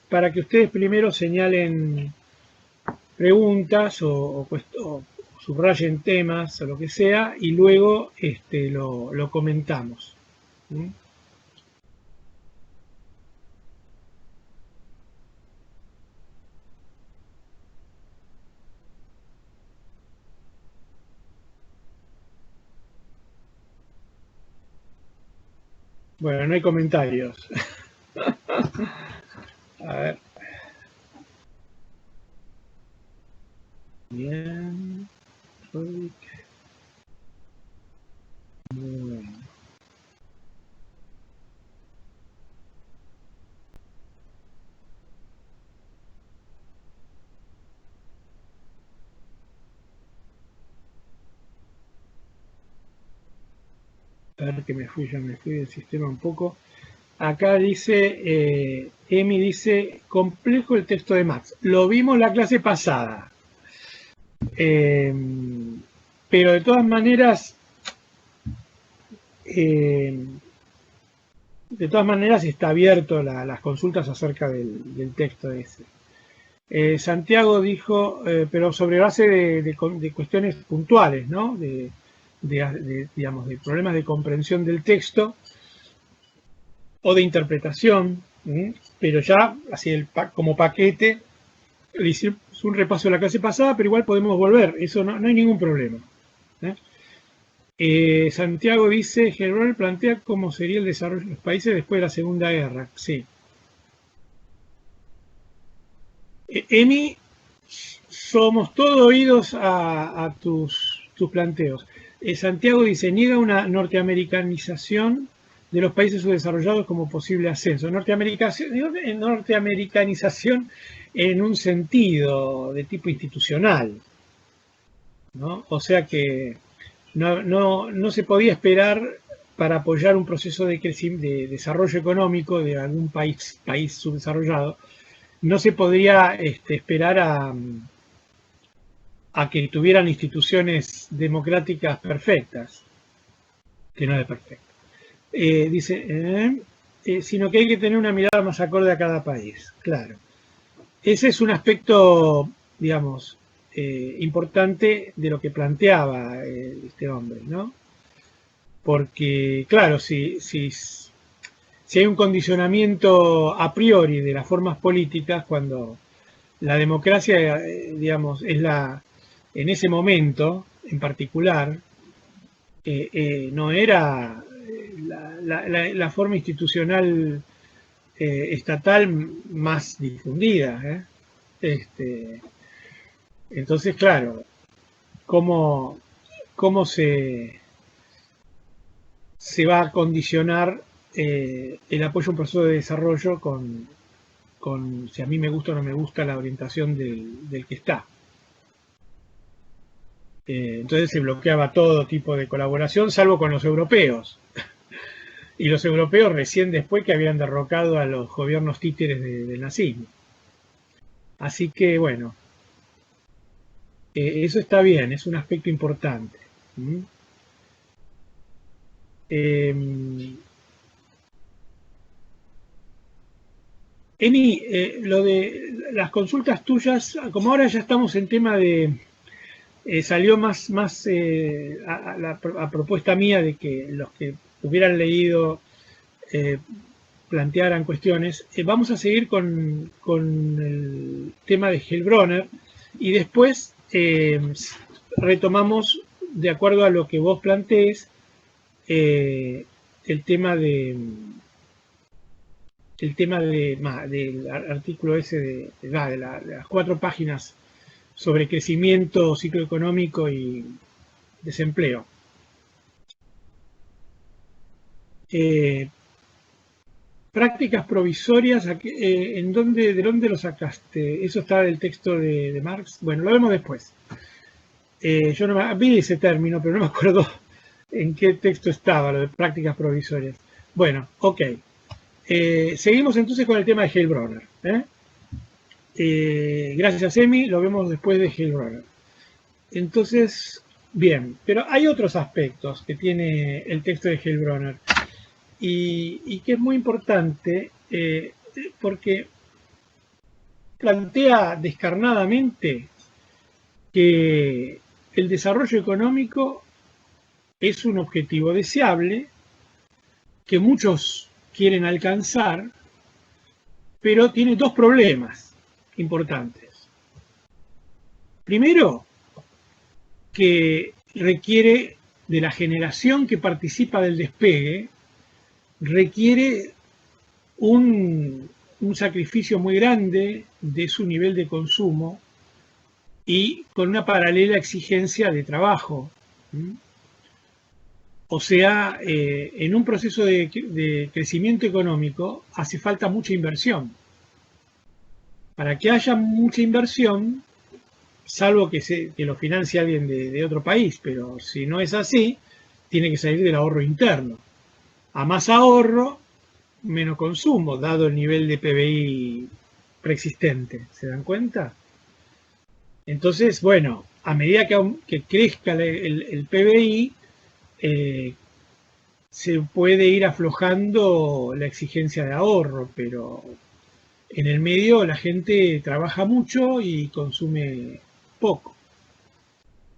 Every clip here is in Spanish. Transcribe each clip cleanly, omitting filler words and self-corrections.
para que ustedes primero señalen preguntas o subrayen temas o lo que sea, y luego lo comentamos. ¿Mm? Bueno, no hay comentarios. A ver. Bien. Bueno. A ver que ya me fui del sistema un poco. Acá dice, Emi dice, complejo el texto de Marx. Lo vimos la clase pasada. Pero de todas maneras, está abierto las consultas acerca del texto ese. Santiago dijo, pero sobre base de cuestiones puntuales, ¿no? Digamos, de problemas de comprensión del texto o de interpretación, pero ya así como paquete, le hicimos un repaso de la clase pasada, pero igual podemos volver, eso no hay ningún problema. Santiago dice, Heilbronner plantea cómo sería el desarrollo de los países después de la Segunda Guerra. Sí. Emi, somos todos oídos a tus planteos. Santiago dice, niega una norteamericanización de los países subdesarrollados como posible ascenso. Norteamericanización en un sentido de tipo institucional, ¿no? O sea que no se podía esperar para apoyar un proceso de desarrollo económico de algún país subdesarrollado. No se podría esperar a que tuvieran instituciones democráticas perfectas, que no es perfecto. Dice, sino que hay que tener una mirada más acorde a cada país, claro. Ese es un aspecto, digamos, importante de lo que planteaba este hombre, ¿no? Porque, claro, si hay un condicionamiento a priori de las formas políticas, cuando la democracia, digamos, es en ese momento en particular, no era la forma institucional estatal más difundida. Entonces, claro, ¿cómo se va a condicionar el apoyo a un proceso de desarrollo con si a mí me gusta o no me gusta la orientación del que está? Entonces se bloqueaba todo tipo de colaboración, salvo con los europeos. Y los europeos recién después que habían derrocado a los gobiernos títeres del nazismo. Así que, bueno, eso está bien, es un aspecto importante. Emi, lo de las consultas tuyas, como ahora ya estamos en tema de... salió más a propuesta mía de que los que hubieran leído plantearan cuestiones. Vamos a seguir con el tema de Heilbronner y después retomamos, de acuerdo a lo que vos plantees, el tema del artículo ese de las 4 páginas sobre crecimiento, ciclo económico y desempleo. Prácticas provisorias, ¿de dónde lo sacaste? Eso está del texto de Marx. Bueno, lo vemos después. Yo no vi ese término, pero no me acuerdo en qué texto estaba, lo de prácticas provisorias. Bueno, ok. Seguimos entonces con el tema de Heilbronner. Gracias, Emi. Lo vemos después de Heilbronner. Entonces, bien. Pero hay otros aspectos que tiene el texto de Heilbronner y que es muy importante porque plantea descarnadamente que el desarrollo económico es un objetivo deseable que muchos quieren alcanzar, pero tiene dos problemas importantes. Primero, que requiere de la generación que participa del despegue, requiere un sacrificio muy grande de su nivel de consumo y con una paralela exigencia de trabajo. O sea, en un proceso de crecimiento económico hace falta mucha inversión. Para que haya mucha inversión, salvo que lo financie alguien de otro país, pero si no es así, tiene que salir del ahorro interno. A más ahorro, menos consumo, dado el nivel de PBI preexistente. ¿Se dan cuenta? Entonces, bueno, a medida que crezca el PBI, se puede ir aflojando la exigencia de ahorro, pero en el medio la gente trabaja mucho y consume poco.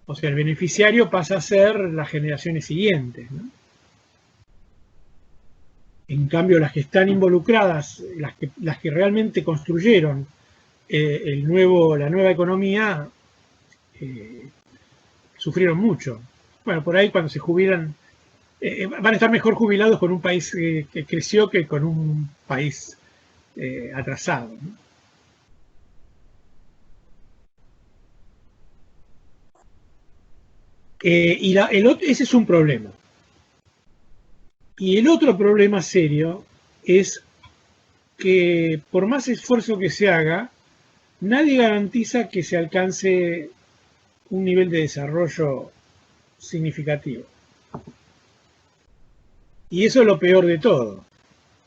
O sea, el beneficiario pasa a ser las generaciones siguientes, ¿no? En cambio, las que están involucradas, las que realmente construyeron la nueva economía, sufrieron mucho. Bueno, por ahí cuando se jubilan, van a estar mejor jubilados con un país que creció que con un país atrasado, ¿no? Ese es un problema. Y el otro problema serio es que por más esfuerzo que se haga, nadie garantiza que se alcance un nivel de desarrollo significativo. Y eso es lo peor de todo,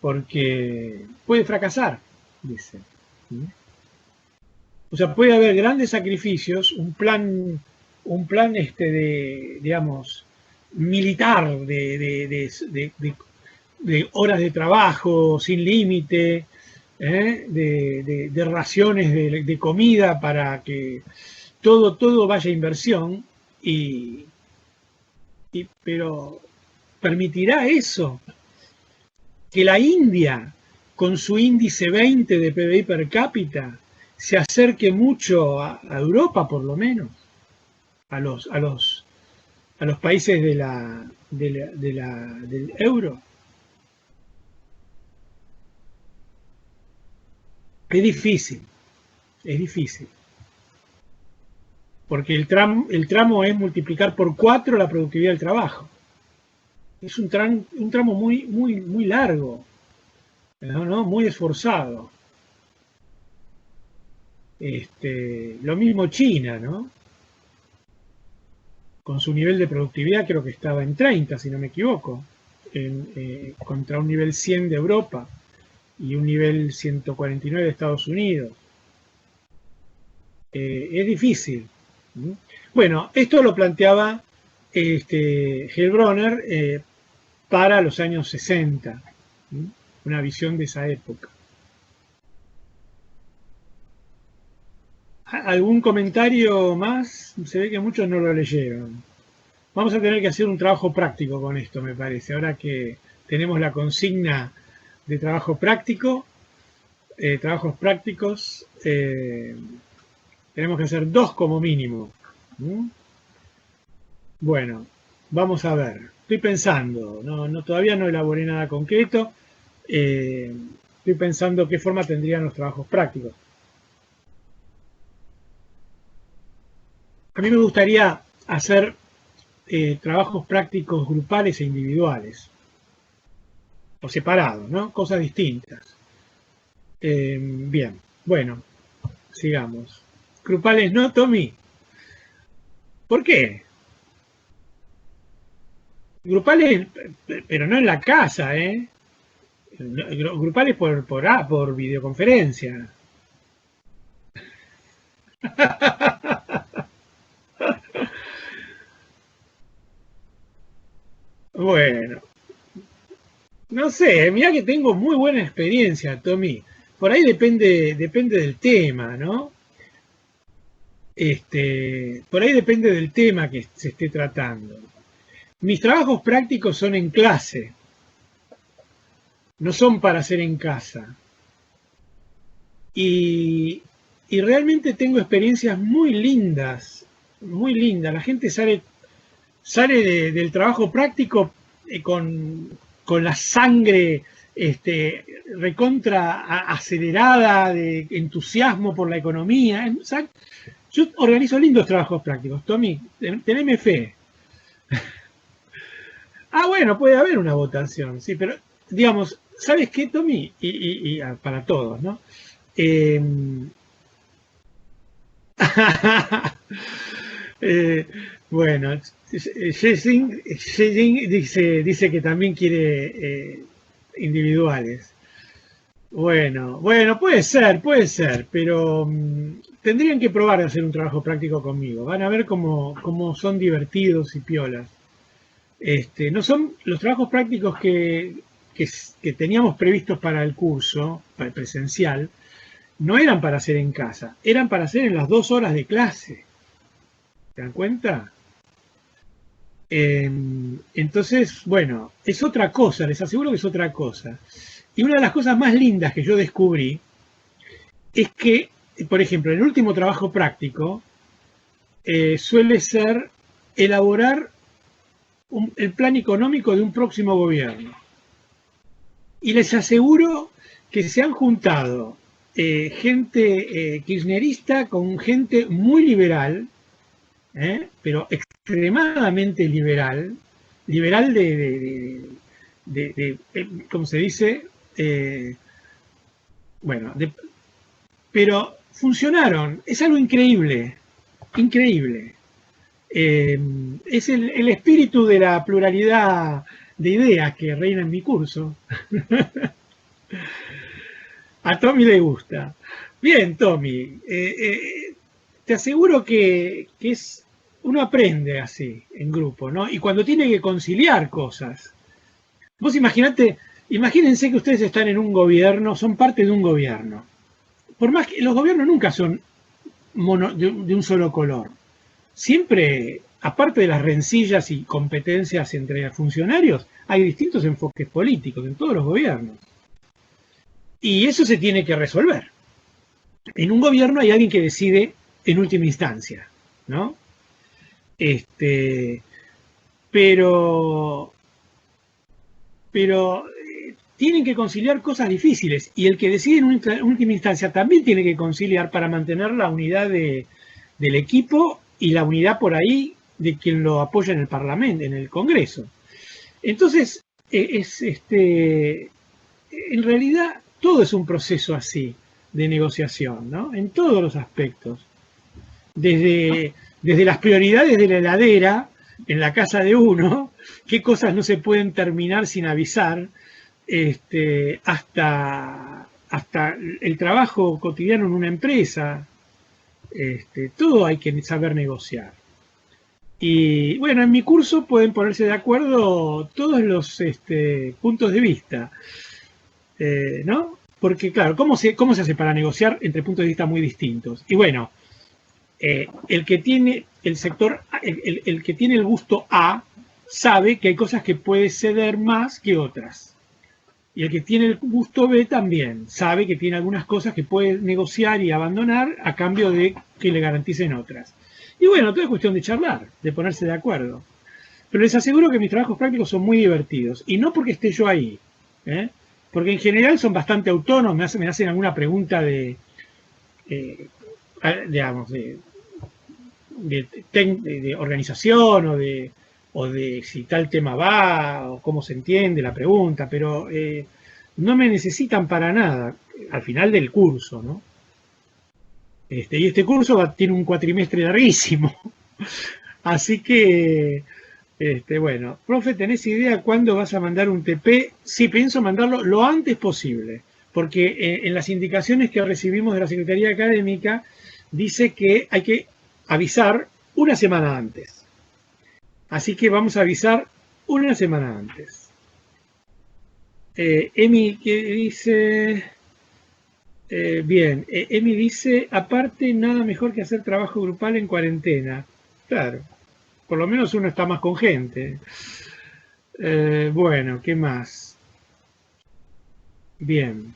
porque puede fracasar, dice. O sea, puede haber grandes sacrificios, un plan digamos, militar de horas de trabajo sin límite, de raciones de comida para que todo vaya a inversión, pero ¿permitirá eso? Que la India, con su índice 20 de PBI per cápita, se acerque mucho a Europa, por lo menos, a los países del euro. Es difícil, porque el tramo es multiplicar por 4 la productividad del trabajo. Es un tramo muy largo, ¿no? Muy esforzado. Lo mismo China, ¿no? Con su nivel de productividad creo que estaba en 30, si no me equivoco, contra un nivel 100 de Europa y un nivel 149 de Estados Unidos. Es difícil. Bueno, esto lo planteaba Heilbronner para los años 60, una visión de esa época. ¿Algún comentario más? Se ve que muchos no lo leyeron. Vamos a tener que hacer un trabajo práctico con esto, me parece. Ahora que tenemos la consigna de trabajo práctico, trabajos prácticos, tenemos que hacer 2 como mínimo. Bueno, vamos a ver. Estoy pensando, todavía no elaboré nada concreto. Estoy pensando qué forma tendrían los trabajos prácticos. A mí me gustaría hacer trabajos prácticos grupales e individuales, o separados, ¿no? Cosas distintas. Bien, bueno, sigamos. Grupales no, Tommy. ¿Por qué? Grupales, pero no en la casa, ¿eh? Grupales por videoconferencia. Bueno, No sé, mirá que tengo muy buena experiencia, Tommy. Por ahí depende del tema, ¿no? Por ahí depende del tema que se esté tratando. Mis trabajos prácticos son en clase, no son para hacer en casa. Y, y realmente tengo experiencias muy lindas, muy lindas. La gente sale del trabajo práctico con la sangre recontra acelerada de entusiasmo por la economía. O sea, yo organizo lindos trabajos prácticos, Tommy, teneme fe. Ah, bueno, puede haber una votación, sí, pero digamos, ¿sabes qué, Tommy? Para todos, ¿no? Eh, eh, bueno, Shejin dice que también quiere individuales. Bueno, puede ser, pero tendrían que probar a hacer un trabajo práctico conmigo. Van a ver cómo son divertidos y piolas. No son los trabajos prácticos que teníamos previstos para el curso, para el presencial, no eran para hacer en casa, eran para hacer en las 2 horas de clase. ¿Se dan cuenta? Entonces, bueno, es otra cosa, les aseguro que es otra cosa. Y una de las cosas más lindas que yo descubrí es que, por ejemplo, el último trabajo práctico suele ser elaborar el plan económico de un próximo gobierno. Y les aseguro que se han juntado gente kirchnerista con gente muy liberal, pero extremadamente liberal ¿cómo se dice? Bueno, pero funcionaron, es algo increíble, increíble. Es el espíritu de la pluralidad de ideas que reina en mi curso. A Tommy le gusta. Bien, Tommy, te aseguro que uno aprende así, en grupo, ¿no? Y cuando tiene que conciliar cosas. Vos imagínense que ustedes están en un gobierno, son parte de un gobierno. Por más que los gobiernos nunca son de un solo color. Siempre, aparte de las rencillas y competencias entre funcionarios, hay distintos enfoques políticos en todos los gobiernos. Y eso se tiene que resolver. En un gobierno hay alguien que decide en última instancia, ¿no? Pero tienen que conciliar cosas difíciles y el que decide en última instancia también tiene que conciliar para mantener la unidad del equipo y la unidad por ahí de quien lo apoya en el Parlamento, en el Congreso. Entonces, en realidad todo es un proceso así de negociación, ¿no? En todos los aspectos. Desde las prioridades de la heladera en la casa de uno, qué cosas no se pueden terminar sin avisar, hasta el trabajo cotidiano en una empresa, todo hay que saber negociar. Y bueno, en mi curso pueden ponerse de acuerdo todos los puntos de vista, ¿no? Porque claro, ¿cómo se hace para negociar entre puntos de vista muy distintos? Y bueno, el que tiene el que tiene el gusto A sabe que hay cosas que puede ceder más que otras. Y el que tiene el gusto B también sabe que tiene algunas cosas que puede negociar y abandonar a cambio de que le garanticen otras. Y bueno, todo es cuestión de charlar, de ponerse de acuerdo. Pero les aseguro que mis trabajos prácticos son muy divertidos. Y no porque esté yo ahí, porque en general son bastante autónomos, me hacen alguna pregunta digamos, de organización o de si tal tema va o cómo se entiende la pregunta, pero no me necesitan para nada al final del curso, ¿no? Y este curso tiene un cuatrimestre larguísimo, así que, bueno, profe, ¿tenés idea cuándo vas a mandar un TP? Sí, pienso mandarlo lo antes posible, porque en las indicaciones que recibimos de la Secretaría Académica dice que hay que avisar una semana antes. Así que vamos a avisar una semana antes. Emi, que dice... bien, Emi dice, aparte, nada mejor que hacer trabajo grupal en cuarentena. Claro, por lo menos uno está más con gente. Bueno, ¿qué más? Bien,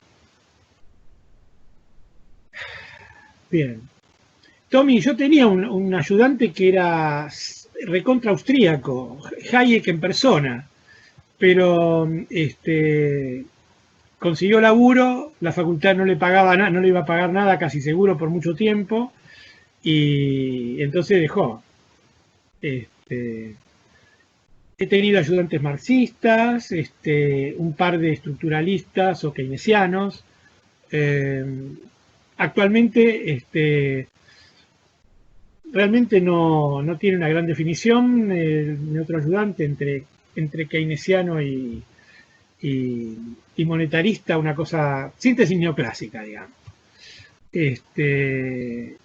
bien. Tommy, yo tenía un ayudante que era recontra austríaco, Hayek en persona, pero consiguió laburo, la facultad no le pagaba nada, no le iba a pagar nada casi seguro por mucho tiempo, y entonces dejó. Este, he tenido ayudantes marxistas, un par de estructuralistas o keynesianos. Eh, actualmente realmente no tiene una gran definición mi otro ayudante entre keynesiano y monetarista, una cosa, síntesis neoclásica, digamos. Y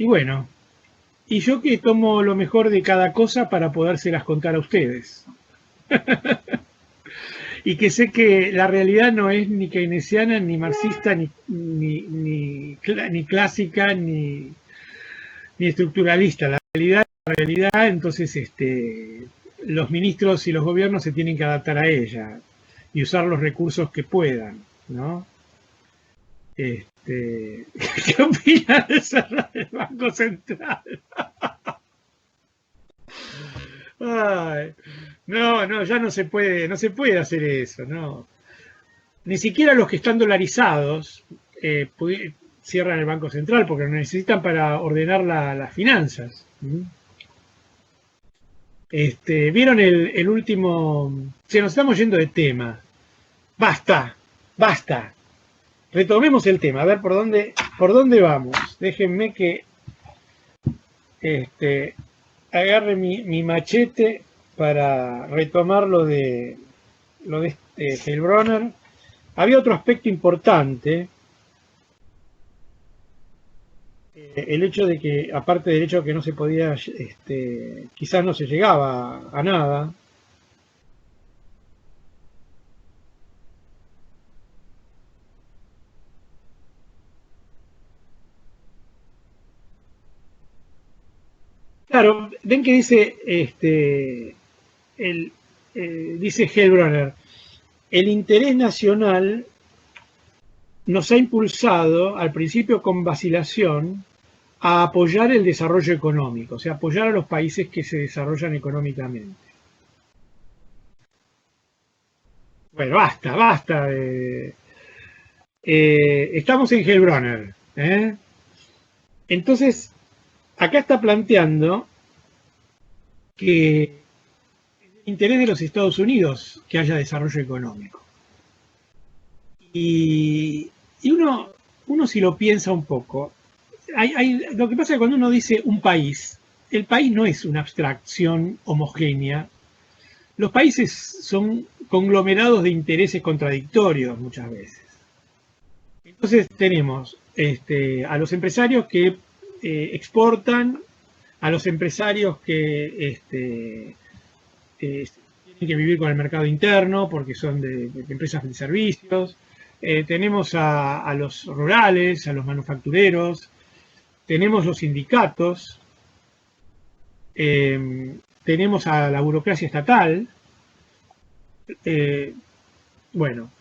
bueno, y yo que tomo lo mejor de cada cosa para podérselas contar a ustedes. Y que sé que la realidad no es ni keynesiana, ni marxista, ni clásica, ni estructuralista. La realidad, entonces los ministros y los gobiernos se tienen que adaptar a ella y usar los recursos que puedan, ¿no? ¿Qué opinas de cerrar el Banco Central? Ay, no, ya no se puede hacer eso, no. Ni siquiera los que están dolarizados cierran el Banco Central porque lo necesitan para ordenar las finanzas. ¿Vieron el último? Se nos estamos yendo de tema. Basta, basta. Retomemos el tema, a ver por dónde vamos. Déjenme que agarre mi machete para retomar lo de Heilbronner. Había otro aspecto importante, el hecho de que, aparte del hecho de que no se podía, quizás no se llegaba a nada. Claro, ven que dice, dice Heilbronner, el interés nacional nos ha impulsado, al principio con vacilación, a apoyar el desarrollo económico, o sea, apoyar a los países que se desarrollan económicamente. Bueno, basta. Estamos en Heilbronner. Entonces, acá está planteando que es el interés de los Estados Unidos que haya desarrollo económico. Y uno si lo piensa un poco, lo que pasa es que cuando uno dice un país, el país no es una abstracción homogénea. Los países son conglomerados de intereses contradictorios muchas veces. Entonces tenemos a los empresarios que exportan, a los empresarios que tienen que vivir con el mercado interno porque son de empresas de servicios. Tenemos a los rurales, a los manufactureros, tenemos los sindicatos, tenemos a la burocracia estatal. Bueno,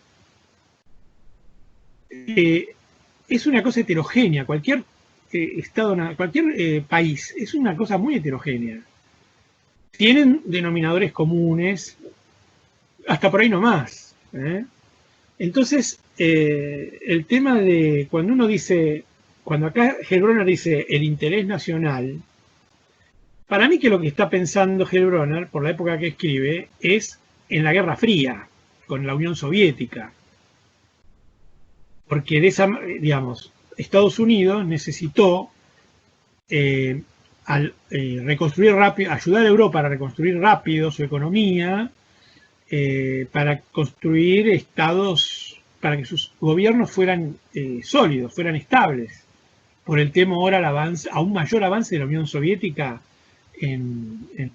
es una cosa heterogénea. Cualquier estado, cualquier país es una cosa muy heterogénea. Tienen denominadores comunes, hasta por ahí nomás. Entonces, el tema de cuando uno dice, cuando acá Heilbronner dice el interés nacional, para mí que lo que está pensando Heilbronner, por la época que escribe, es en la Guerra Fría, con la Unión Soviética. Porque digamos, Estados Unidos necesitó reconstruir rápido, ayudar a Europa a reconstruir rápido su economía, para construir estados, para que sus gobiernos fueran sólidos, fueran estables, por el temor al avance, a un mayor avance de la Unión Soviética en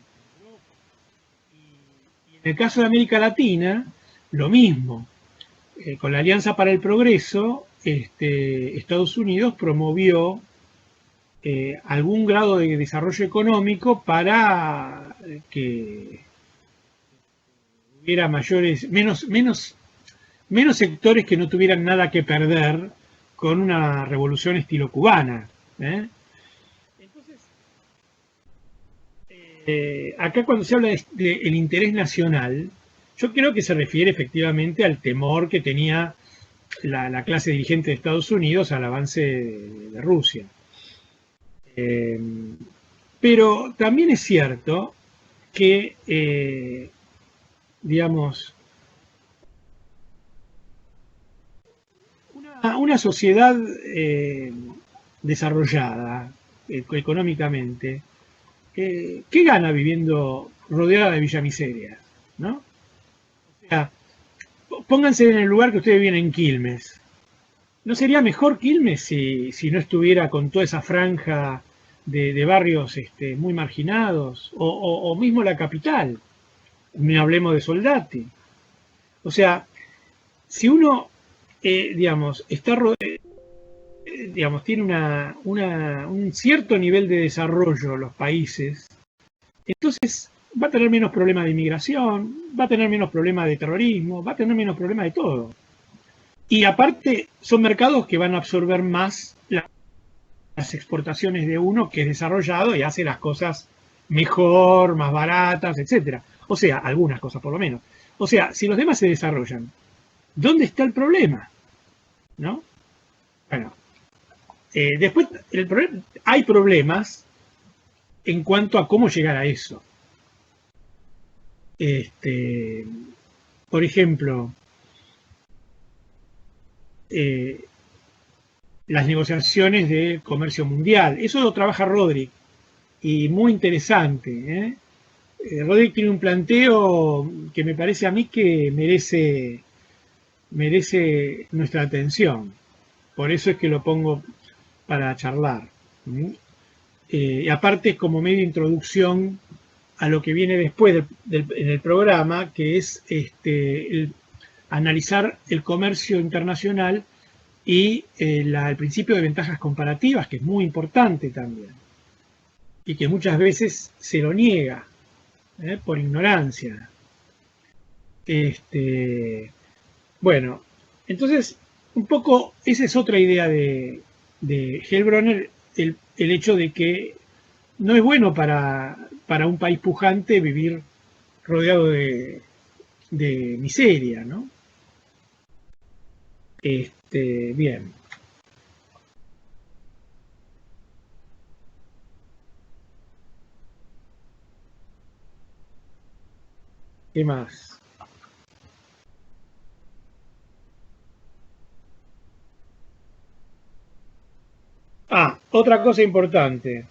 el caso de América Latina, lo mismo. con la Alianza para el Progreso, Estados Unidos promovió algún grado de desarrollo económico para que hubiera menos sectores que no tuvieran nada que perder con una revolución estilo cubana. Entonces, acá cuando se habla del interés nacional, yo creo que se refiere efectivamente al temor que tenía la clase dirigente de Estados Unidos al avance de Rusia. Pero también es cierto que, digamos, una sociedad desarrollada económicamente, ¿qué gana viviendo rodeada de villamiserias? ¿No? O sea, pónganse en el lugar que ustedes viven en Quilmes. ¿No sería mejor Quilmes si no estuviera con toda esa franja de barrios muy marginados? O mismo la capital, no hablemos de Soldati. O sea, si uno, digamos, tiene un cierto nivel de desarrollo los países, entonces va a tener menos problemas de inmigración, va a tener menos problemas de terrorismo, va a tener menos problemas de todo. Y aparte son mercados que van a absorber más las exportaciones de uno que es desarrollado y hace las cosas mejor, más baratas, etcétera. O sea, algunas cosas por lo menos. O sea, si los demás se desarrollan, ¿dónde está el problema? ¿No? Bueno, después hay problemas en cuanto a cómo llegar a eso. Por ejemplo, las negociaciones de comercio mundial. Eso lo trabaja Rodrik y muy interesante. Rodrik tiene un planteo que me parece a mí que merece nuestra atención. Por eso es que lo pongo para charlar. Y aparte es como medio introducción a lo que viene después en el programa, que es analizar el comercio internacional y el principio de ventajas comparativas, que es muy importante también, y que muchas veces se lo niega por ignorancia. Bueno, entonces, un poco esa es otra idea de Hellbronner, el hecho de que no es bueno para un país pujante vivir rodeado de miseria, ¿no? Bien. ¿Qué más? Otra cosa importante,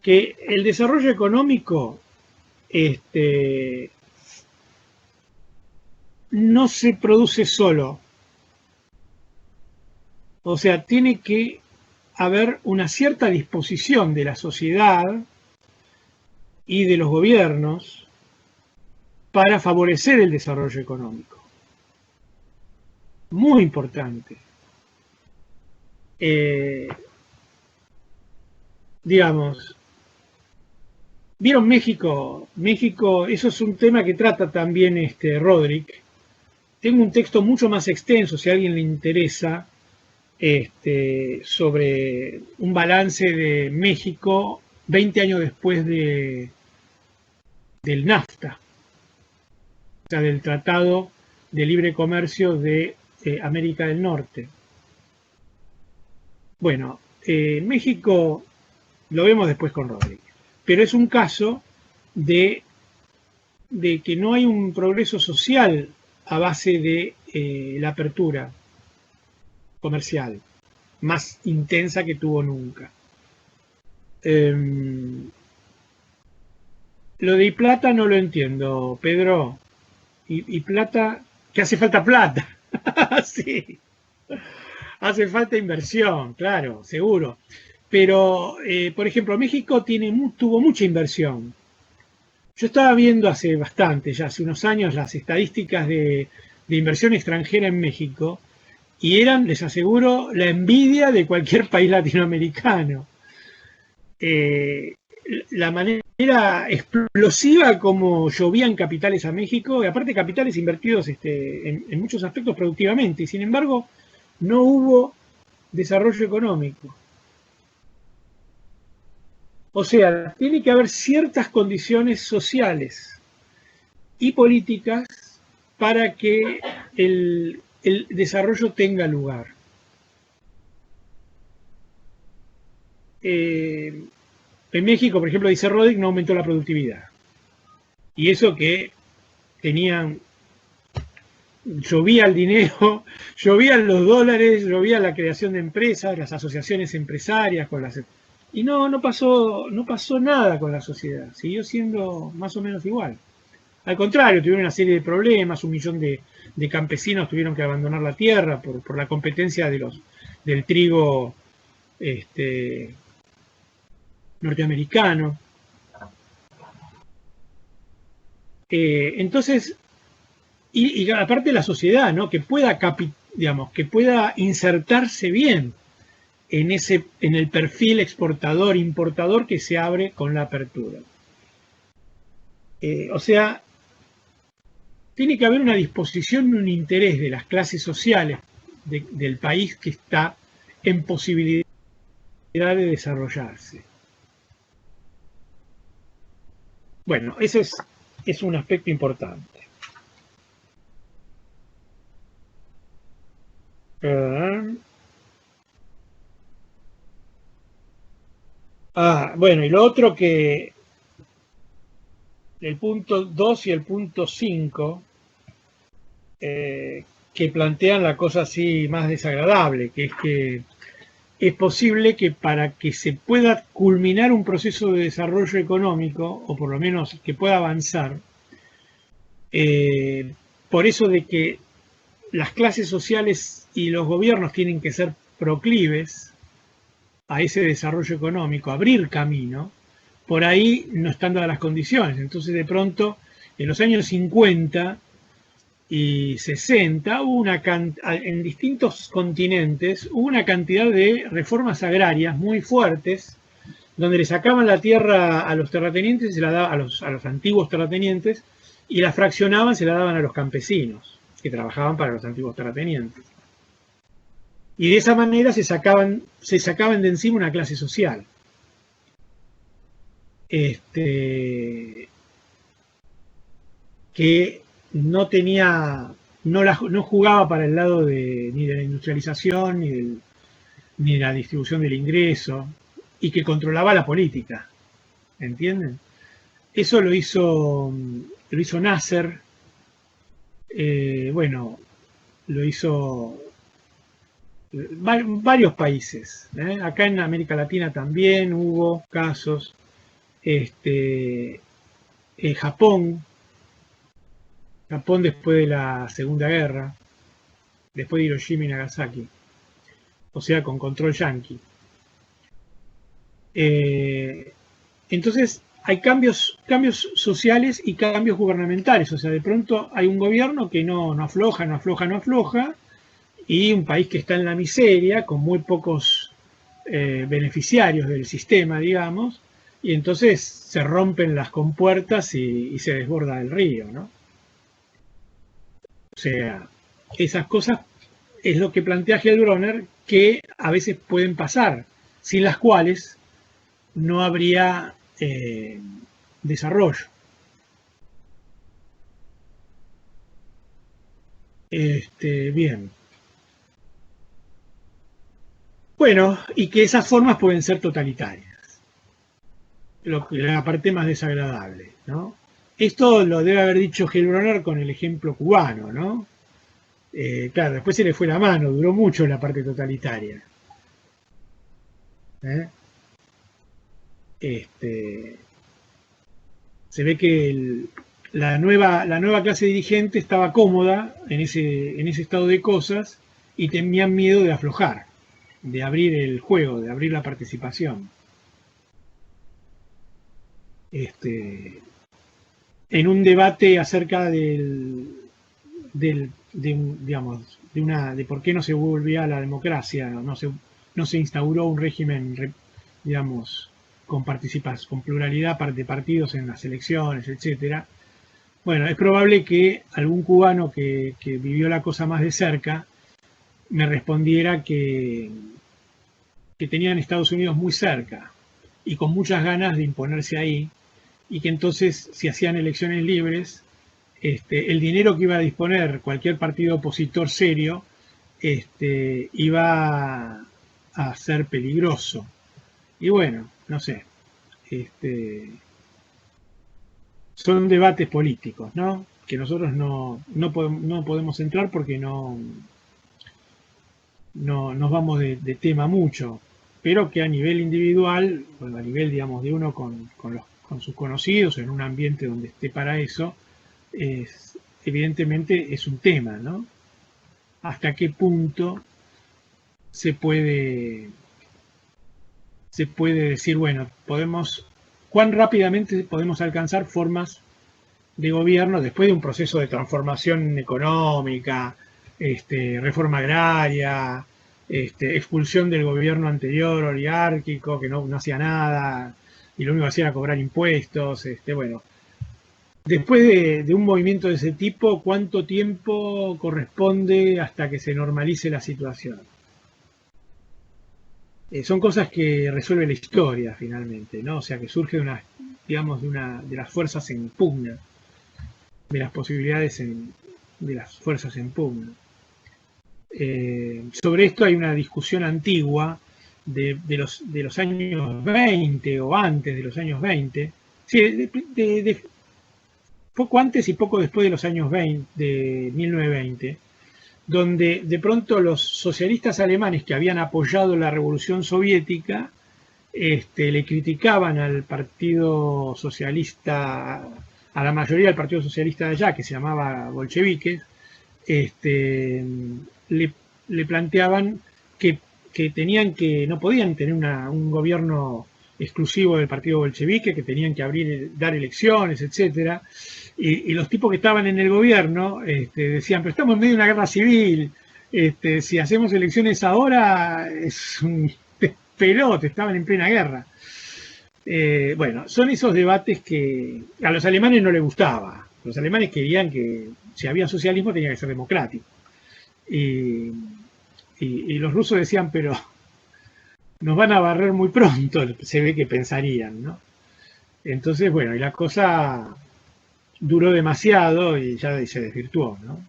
que el desarrollo económico no se produce solo. O sea, tiene que haber una cierta disposición de la sociedad y de los gobiernos para favorecer el desarrollo económico. Muy importante. Digamos, ¿vieron México? México, eso es un tema que trata también Rodrik. Tengo un texto mucho más extenso, si a alguien le interesa, sobre un balance de México 20 años después del NAFTA, o sea, del Tratado de Libre Comercio de América del Norte. Bueno, México lo vemos después con Rodrik, pero es un caso de que no hay un progreso social a base de la apertura comercial más intensa que tuvo nunca. Lo de plata no lo entiendo, Pedro. Y plata, que hace falta plata. Sí, hace falta inversión, claro, seguro. Pero, por ejemplo, México tuvo mucha inversión. Yo estaba viendo hace bastante, ya hace unos años, las estadísticas de de inversión extranjera en México y eran, les aseguro, la envidia de cualquier país latinoamericano. La manera explosiva como llovían capitales a México, y aparte capitales invertidos en muchos aspectos productivamente, y sin embargo no hubo desarrollo económico. O sea, tiene que haber ciertas condiciones sociales y políticas para que el desarrollo tenga lugar. En México, por ejemplo, dice Roddick, no aumentó la productividad. Y eso que llovía el dinero, llovían los dólares, llovía la creación de empresas, las asociaciones empresarias, y no pasó nada con la sociedad, siguió siendo más o menos igual. Al contrario, tuvieron una serie de problemas, 1 millón de campesinos tuvieron que abandonar la tierra por la competencia del trigo norteamericano. Entonces, y aparte la sociedad, ¿no? Que pueda insertarse bien en el perfil exportador, importador que se abre con la apertura. O sea, tiene que haber una disposición, un interés de las clases sociales del país que está en posibilidad de desarrollarse. Bueno, ese es un aspecto importante. Bueno, y lo otro que el punto 2 y el punto 5 que plantean la cosa así más desagradable, que es que es posible que para que se pueda culminar un proceso de desarrollo económico, o por lo menos que pueda avanzar, por eso de que las clases sociales y los gobiernos tienen que ser proclives a ese desarrollo económico, abrir camino, por ahí no están dadas las condiciones. Entonces, de pronto, en los años 50 y 60, en distintos continentes, hubo una cantidad de reformas agrarias muy fuertes, donde le sacaban la tierra a los terratenientes, se la daban a los antiguos terratenientes, y la fraccionaban, se la daban a los campesinos, que trabajaban para los antiguos terratenientes. Y de esa manera se sacaban de encima una clase social. Que no tenía, no jugaba para el lado ni de la industrialización, ni de la distribución del ingreso, y que controlaba la política. ¿Entienden? Eso lo hizo Nasser, bueno, lo hizo varios países. Acá en América Latina también hubo casos. Japón después de la Segunda Guerra, después de Hiroshima y Nagasaki, o sea, con control yanqui. Entonces hay cambios sociales y cambios gubernamentales, o sea, de pronto hay un gobierno que no afloja, y un país que está en la miseria, con muy pocos beneficiarios del sistema, digamos, y entonces se rompen las compuertas y se desborda el río, ¿no? O sea, esas cosas es lo que plantea Heilbronner, que a veces pueden pasar, sin las cuales no habría desarrollo. Bien. Bueno, y que esas formas pueden ser totalitarias. La parte más desagradable, ¿no? Esto lo debe haber dicho Heilbronner con el ejemplo cubano, ¿no? Claro, después se le fue la mano, duró mucho la parte totalitaria. Se ve que la nueva clase dirigente estaba cómoda en ese estado de cosas y tenían miedo de aflojar, de abrir el juego, de abrir la participación. En un debate acerca del de por qué no se volvía a la democracia, no se instauró un régimen, digamos, con participación, con pluralidad de partidos en las elecciones, etcétera. Bueno, es probable que algún cubano que vivió la cosa más de cerca me respondiera que tenían Estados Unidos muy cerca y con muchas ganas de imponerse ahí, y que entonces, si hacían elecciones libres, el dinero que iba a disponer cualquier partido opositor serio iba a ser peligroso. Y bueno, no sé, son debates políticos, ¿no? Que nosotros no podemos entrar porque no nos vamos de tema mucho, pero que a nivel individual, bueno, a nivel, digamos, de uno con sus conocidos, en un ambiente donde esté para eso, evidentemente es un tema, ¿no? Hasta qué punto se puede decir, bueno, cuán rápidamente podemos alcanzar formas de gobierno después de un proceso de transformación económica, reforma agraria, expulsión del gobierno anterior oligárquico que no hacía nada y lo único que hacía era cobrar impuestos. Bueno, después de un movimiento de ese tipo, ¿cuánto tiempo corresponde hasta que se normalice la situación? Son cosas que resuelve la historia finalmente, ¿no? O sea, que surge de una, digamos, de las fuerzas en pugna, de las posibilidades de las fuerzas en pugna. Sobre esto hay una discusión antigua de los años 20 o antes de los años 20, sí, poco antes y poco después de los años 20, de 1920, donde de pronto los socialistas alemanes que habían apoyado la revolución soviética le criticaban al Partido Socialista, a la mayoría del Partido Socialista de allá, que se llamaba bolcheviques, le planteaban que no podían tener un gobierno exclusivo del partido bolchevique, que tenían que dar elecciones, etcétera. Y los tipos que estaban en el gobierno decían, pero estamos en medio de una guerra civil, si hacemos elecciones ahora es un pelote, estaban en plena guerra. Bueno, son esos debates que a los alemanes no les gustaba. Los alemanes querían que si había socialismo tenía que ser democrático. Y los rusos decían, pero nos van a barrer muy pronto, se ve que pensarían, ¿no? Entonces, bueno, y la cosa duró demasiado y ya se desvirtuó, ¿no?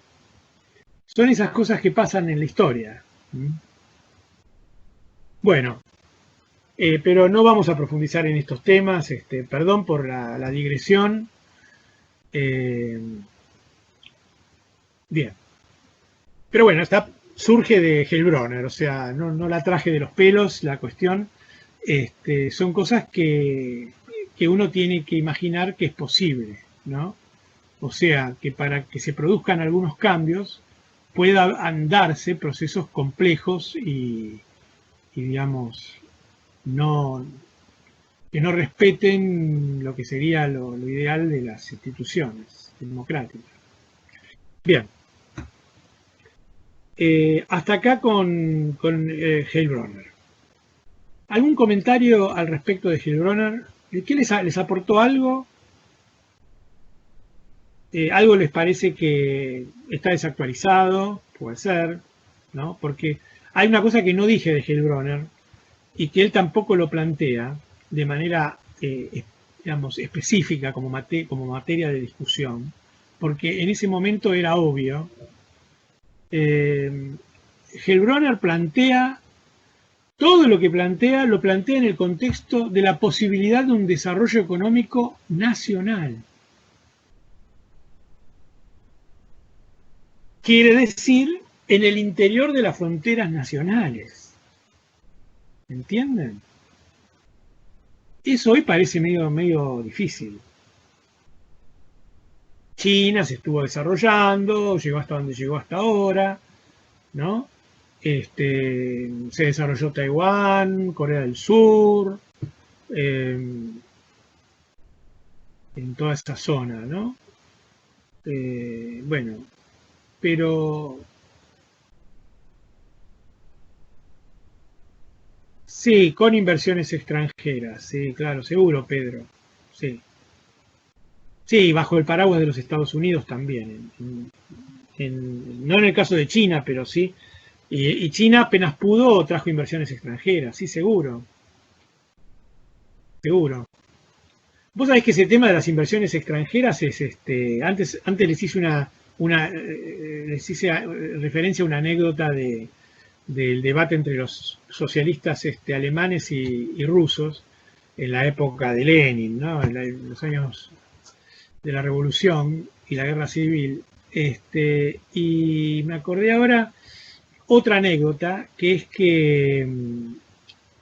Son esas cosas que pasan en la historia. Bueno, pero no vamos a profundizar en estos temas, perdón por la digresión. Bien. Pero bueno, surge de Heilbronner, o sea, no la traje de los pelos la cuestión. Son cosas que uno tiene que imaginar que es posible, ¿no? O sea, que para que se produzcan algunos cambios pueda andarse procesos complejos y digamos, que no respeten lo que sería lo ideal de las instituciones democráticas. Bien. Hasta acá con Heilbronner. ¿Algún comentario al respecto de Heilbronner? ¿Qué les aportó algo? ¿Algo les parece que está desactualizado? Puede ser, ¿no? Porque hay una cosa que no dije de Heilbronner y que él tampoco lo plantea de manera, digamos, específica como materia de discusión, porque en ese momento era obvio. Heilbronner plantea, todo lo que plantea, lo plantea en el contexto de la posibilidad de un desarrollo económico nacional. Quiere decir, en el interior de las fronteras nacionales. ¿Entienden? Eso hoy parece medio difícil. China se estuvo desarrollando, llegó hasta donde llegó hasta ahora, ¿no? Se desarrolló Taiwán, Corea del Sur, en toda esa zona, ¿no? Bueno, pero sí, con inversiones extranjeras, sí, claro, seguro, Pedro. Sí, sí, bajo el paraguas de los Estados Unidos también. No en el caso de China, pero sí. Y China apenas pudo trajo inversiones extranjeras, sí, seguro, seguro. Vos sabés que ese tema de las inversiones extranjeras es, antes les hice referencia a una anécdota del debate entre los socialistas alemanes y rusos en la época de Lenin, ¿no? En los años de la Revolución y la Guerra Civil. Y me acordé ahora otra anécdota, que es que,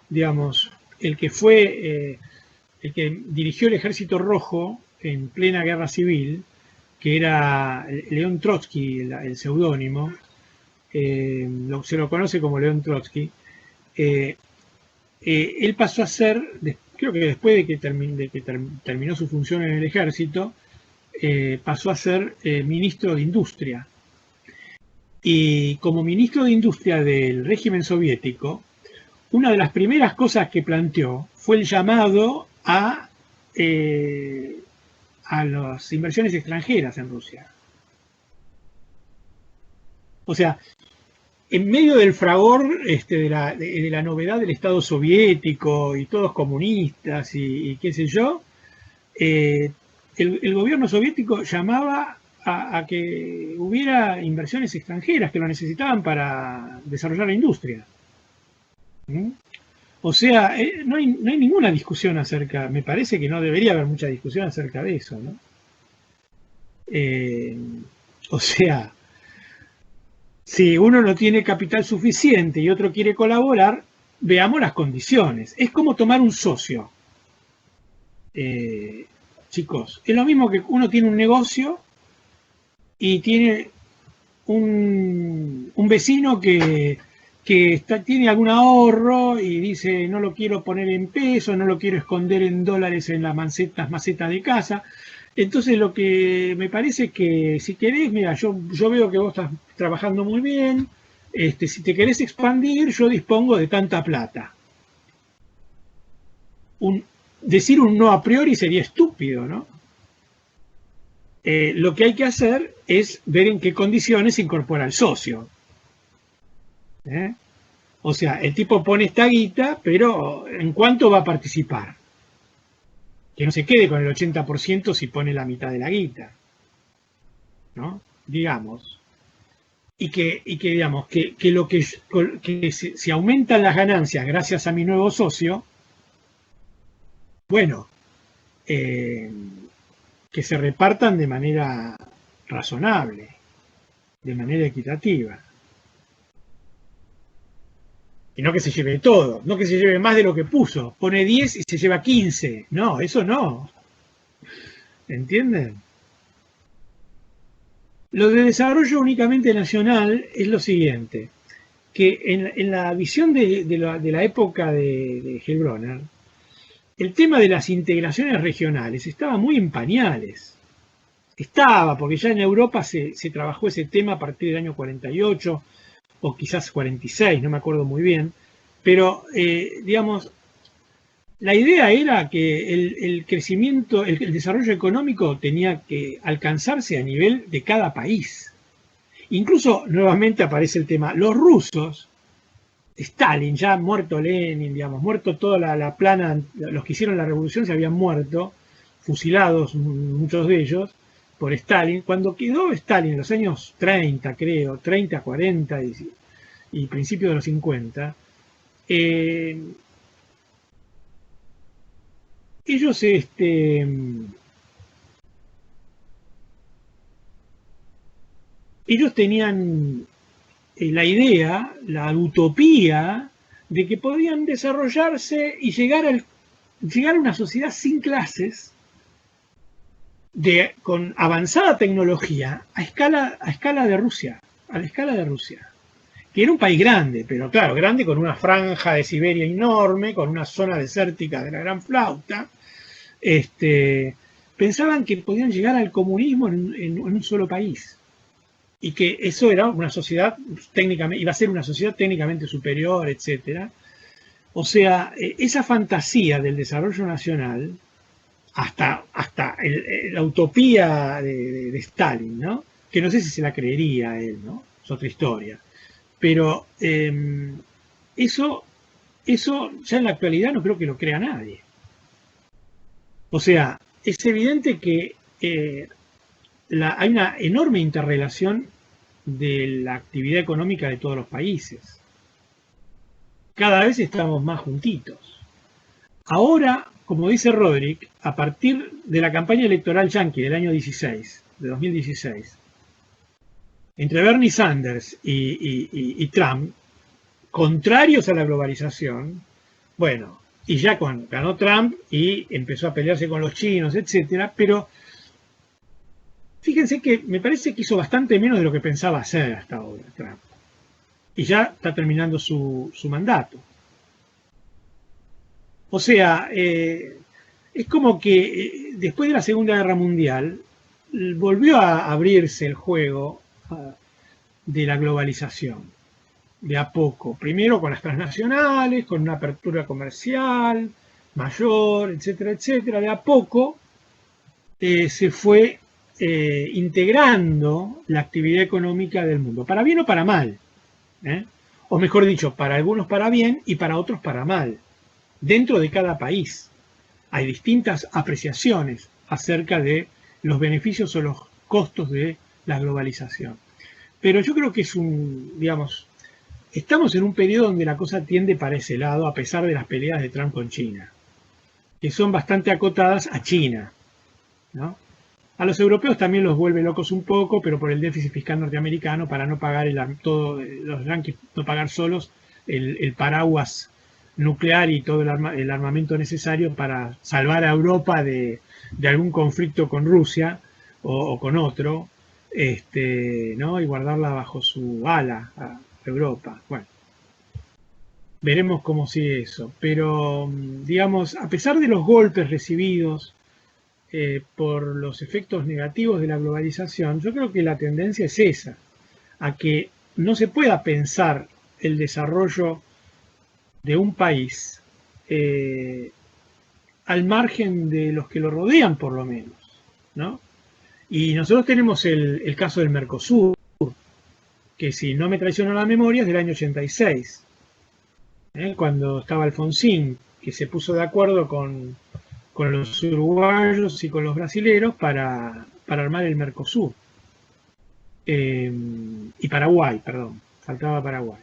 digamos, el que dirigió el Ejército Rojo en plena Guerra Civil, que era León Trotsky, el seudónimo, se lo conoce como León Trotsky. Él pasó a ser, creo que después de que terminó su función en el ejército, pasó a ser ministro de Industria. Y como ministro de Industria del régimen soviético, una de las primeras cosas que planteó fue el llamado a las inversiones extranjeras en Rusia. O sea, en medio del fragor de la novedad del Estado soviético y todos comunistas y qué sé yo, el gobierno soviético llamaba a que hubiera inversiones extranjeras que lo necesitaban para desarrollar la industria. ¿Mm? O sea, no hay ninguna discusión acerca, me parece que no debería haber mucha discusión acerca de eso, ¿no? O sea, si uno no tiene capital suficiente y otro quiere colaborar, veamos las condiciones. Es como tomar un socio. Chicos, es lo mismo que uno tiene un negocio y tiene un vecino que tiene algún ahorro y dice no lo quiero poner en pesos, no lo quiero esconder en dólares en las macetas de casa. Entonces lo que me parece que si querés, mira, yo veo que vos estás trabajando muy bien, si te querés expandir, yo dispongo de tanta plata. Decir un no a priori sería estúpido, ¿no? Lo que hay que hacer es ver en qué condiciones se incorpora el socio. O sea, el tipo pone esta guita, pero ¿en cuánto va a participar? Que no se quede con el 80% si pone la mitad de la guita, ¿no? Digamos. Y que digamos, que si aumentan las ganancias gracias a mi nuevo socio, bueno, que se repartan de manera razonable, de manera equitativa. Y no que se lleve todo, no que se lleve más de lo que puso. Pone 10 y se lleva 15. No, eso no. ¿Entienden? Lo de desarrollo únicamente nacional es lo siguiente, que en la visión de la época de Hellbronner, el tema de las integraciones regionales estaba muy en pañales. Estaba, porque ya en Europa se trabajó ese tema a partir del año 48, o quizás 46, no me acuerdo muy bien, pero digamos, la idea era que el crecimiento, el desarrollo económico tenía que alcanzarse a nivel de cada país. Incluso nuevamente aparece el tema, los rusos, Stalin, ya muerto Lenin, digamos, muerto toda la plana, los que hicieron la revolución se habían muerto, fusilados muchos de ellos, por Stalin. Cuando quedó Stalin en los años 30, creo, 30, 40 y principios de los 50, ellos tenían la idea, la utopía de que podían desarrollarse y llegar a una sociedad sin clases, con avanzada tecnología a escala de Rusia, a la escala de Rusia, que era un país grande, pero claro, grande con una franja de Siberia enorme, con una zona desértica de la Gran Flauta. Pensaban que podían llegar al comunismo en un solo país. y que eso era una sociedad técnicamente, iba a ser una sociedad técnicamente superior, etcétera. O sea, esa fantasía del desarrollo nacional, hasta la utopía de Stalin, ¿no? Que no sé si se la creería él, ¿no? Es otra historia. Pero eso ya en la actualidad no creo que lo crea nadie. O sea, es evidente que hay una enorme interrelación de la actividad económica de todos los países. Cada vez estamos más juntitos. Ahora, como dice Roderick, a partir de la campaña electoral yanqui del año 16, de 2016, entre Bernie Sanders y Trump, contrarios a la globalización, bueno, y ya ganó Trump y empezó a pelearse con los chinos, etcétera, pero fíjense que me parece que hizo bastante menos de lo que pensaba hacer hasta ahora Trump. Y ya está terminando su mandato. O sea, es como que después de la Segunda Guerra Mundial volvió a abrirse el juego de la globalización, de a poco. Primero con las transnacionales, con una apertura comercial mayor, etcétera, etcétera. De a poco se fue integrando la actividad económica del mundo, para bien o para mal. O mejor dicho, para algunos para bien y para otros para mal. Dentro de cada país hay distintas apreciaciones acerca de los beneficios o los costos de la globalización. Pero yo creo que es digamos, estamos en un periodo donde la cosa tiende para ese lado, a pesar de las peleas de Trump con China, que son bastante acotadas a China, ¿no? A los europeos también los vuelve locos un poco, pero por el déficit fiscal norteamericano, para no pagar los yanquis no pagar solos el paraguas nuclear y todo el armamento necesario para salvar a Europa de algún conflicto con Rusia o con otro, ¿no? Y guardarla bajo su ala a Europa. Bueno, veremos cómo sigue eso. Pero, digamos, a pesar de los golpes recibidos por los efectos negativos de la globalización, yo creo que la tendencia es esa, a que no se pueda pensar el desarrollo de un país al margen de los que lo rodean, por lo menos, ¿no? Y nosotros tenemos el caso del Mercosur, que si no me traiciona la memoria es del año 86, cuando estaba Alfonsín, que se puso de acuerdo con los uruguayos y con los brasileros para armar el Mercosur. Y Paraguay, perdón, faltaba Paraguay.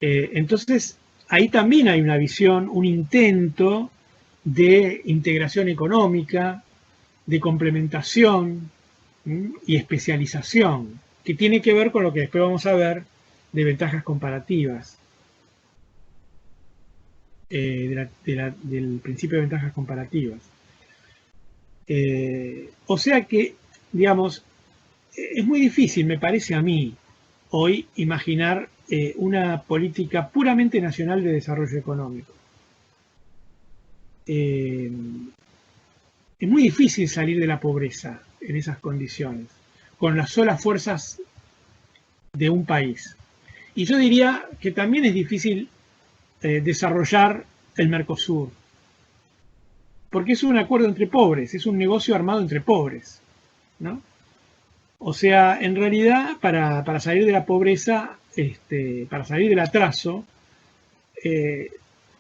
Entonces, ahí también hay una visión, un intento de integración económica, de complementación y especialización, que tiene que ver con lo que después vamos a ver de ventajas comparativas. Del principio de ventajas comparativas. O sea que, digamos, es muy difícil, me parece a mí, hoy imaginar una política puramente nacional de desarrollo económico. Es muy difícil salir de la pobreza en esas condiciones, con las solas fuerzas de un país. Y yo diría que también es difícil desarrollar el Mercosur, porque es un acuerdo entre pobres, es un negocio armado entre pobres, ¿no? O sea, en realidad, para salir de la pobreza, para salir del atraso,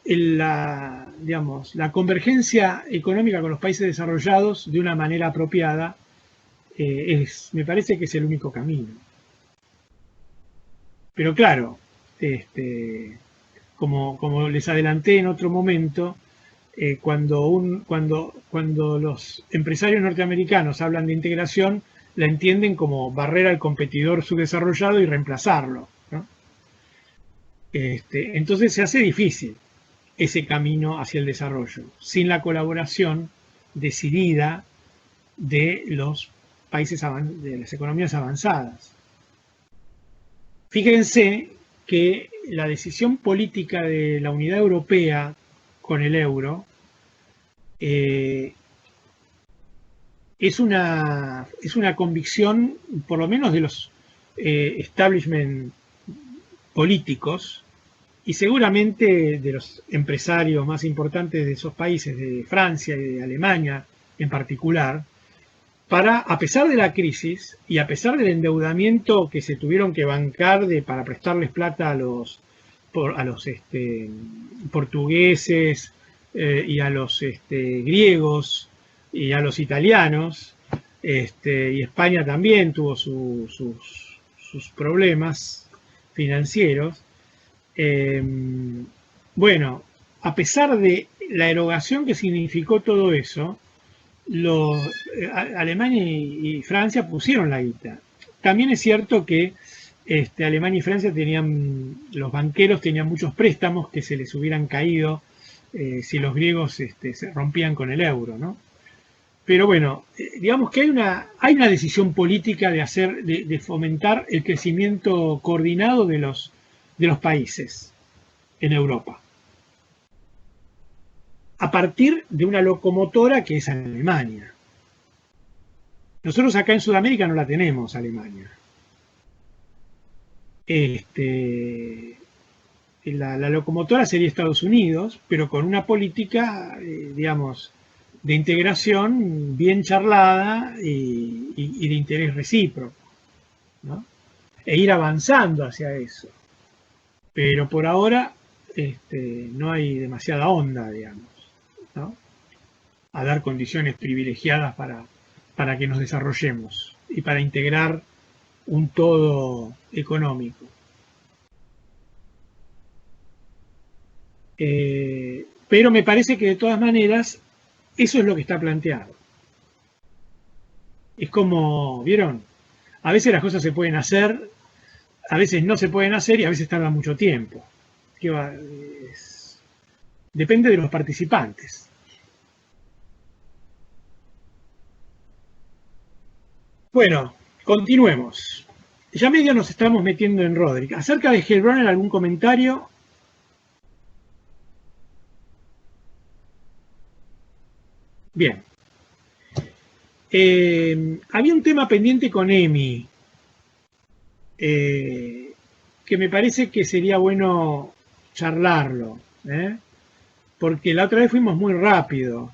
digamos, la convergencia económica con los países desarrollados de una manera apropiada me parece que es el único camino. Pero claro, como les adelanté en otro momento, cuando los empresarios norteamericanos hablan de integración, la entienden como barrer al competidor subdesarrollado y reemplazarlo, ¿no? Entonces se hace difícil ese camino hacia el desarrollo, sin la colaboración decidida de los países, de las economías avanzadas. Fíjense que la decisión política de la Unidad Europea con el euro es una convicción, por lo menos de los establishment políticos y seguramente de los empresarios más importantes de esos países, de Francia y de Alemania en particular, para, a pesar de la crisis y a pesar del endeudamiento que se tuvieron que bancar para prestarles plata a los portugueses y a los griegos y a los italianos, y España también tuvo sus problemas financieros. Bueno, a pesar de la erogación que significó todo eso, Alemania y Francia pusieron la guita. También es cierto que Alemania y Francia los banqueros tenían muchos préstamos que se les hubieran caído si los griegos se rompían con el euro, ¿no? Pero bueno, digamos que hay una decisión política de fomentar el crecimiento coordinado de los países en Europa, a partir de una locomotora que es Alemania. Nosotros acá en Sudamérica no la tenemos, Alemania. La locomotora sería Estados Unidos, pero con una política, digamos, de integración bien charlada y de interés recíproco, ¿no? E ir avanzando hacia eso. Pero por ahora no hay demasiada onda, digamos, ¿no? A dar condiciones privilegiadas para que nos desarrollemos y para integrar un todo económico. Pero me parece que de todas maneras eso es lo que está planteado. Es como, ¿vieron? A veces las cosas se pueden hacer, a veces no se pueden hacer y a veces tarda mucho tiempo. Depende de los participantes. Bueno, continuemos. Ya medio nos estamos metiendo en Roderick. Acerca de Hellrunner, ¿algún comentario? Bien. Había un tema pendiente con Emi, que me parece que sería bueno charlarlo, porque la otra vez fuimos muy rápido.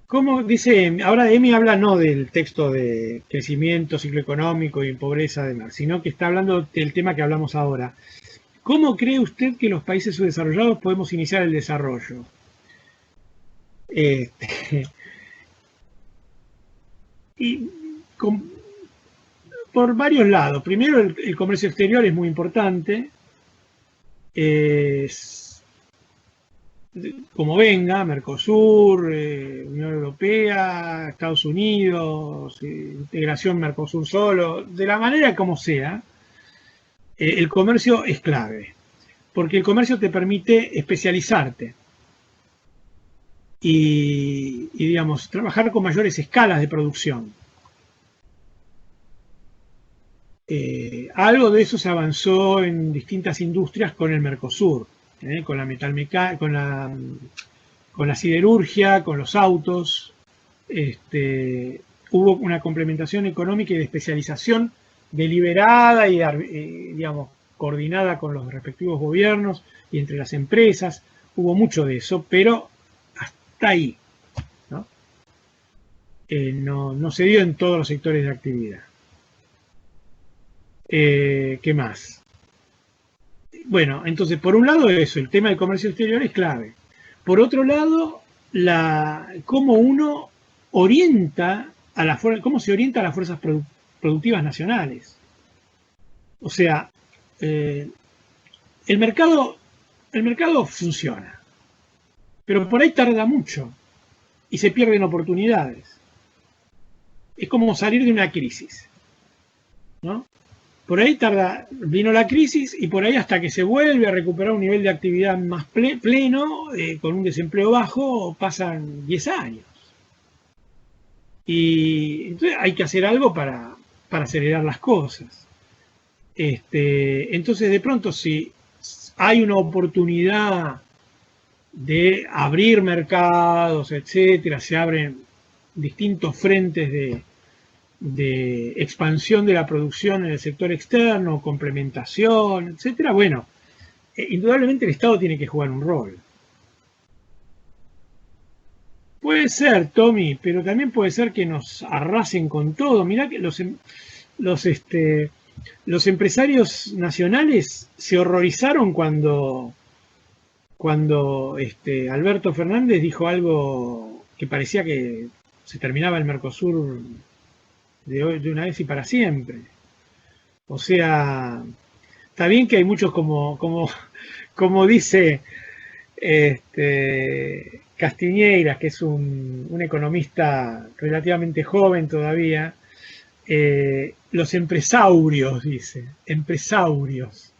¿Cómo dice? Ahora Emi habla no del texto de crecimiento, ciclo económico y pobreza de mar, sino que está hablando del tema que hablamos ahora. ¿Cómo cree usted que los países subdesarrollados podemos iniciar el desarrollo? Por varios lados. Primero, el comercio exterior es muy importante. Como venga, Mercosur, Unión Europea, Estados Unidos, integración Mercosur solo, de la manera como sea, el comercio es clave, porque el comercio te permite especializarte y digamos, trabajar con mayores escalas de producción. Algo de eso se avanzó en distintas industrias con el Mercosur. Con la metalmecánica, con la siderurgia, con los autos, hubo una complementación económica y de especialización deliberada y digamos, coordinada con los respectivos gobiernos y entre las empresas. Hubo mucho de eso, pero hasta ahí, ¿no? No se dio en todos los sectores de actividad. ¿Qué más? Bueno, entonces, por un lado eso, el tema del comercio exterior es clave. Por otro lado, cómo uno orienta cómo se orienta a las fuerzas productivas nacionales. O sea, el mercado funciona, pero por ahí tarda mucho y se pierden oportunidades. Es como salir de una crisis, ¿no? Por ahí vino la crisis y por ahí hasta que se vuelve a recuperar un nivel de actividad más pleno, con un desempleo bajo, pasan 10 años. Y entonces hay que hacer algo para acelerar las cosas. Entonces de pronto si hay una oportunidad de abrir mercados, etcétera, se abren distintos frentes de expansión de la producción en el sector externo, complementación, etcétera, bueno, indudablemente el Estado tiene que jugar un rol. Puede ser, Tommy, pero también puede ser que nos arrasen con todo. Mirá que los empresarios nacionales se horrorizaron cuando Alberto Fernández dijo algo que parecía que se terminaba el Mercosur de una vez y para siempre. O sea, está bien que hay muchos como dice Castiñeiras, que es un economista relativamente joven todavía, los empresarios, dice, empresarios,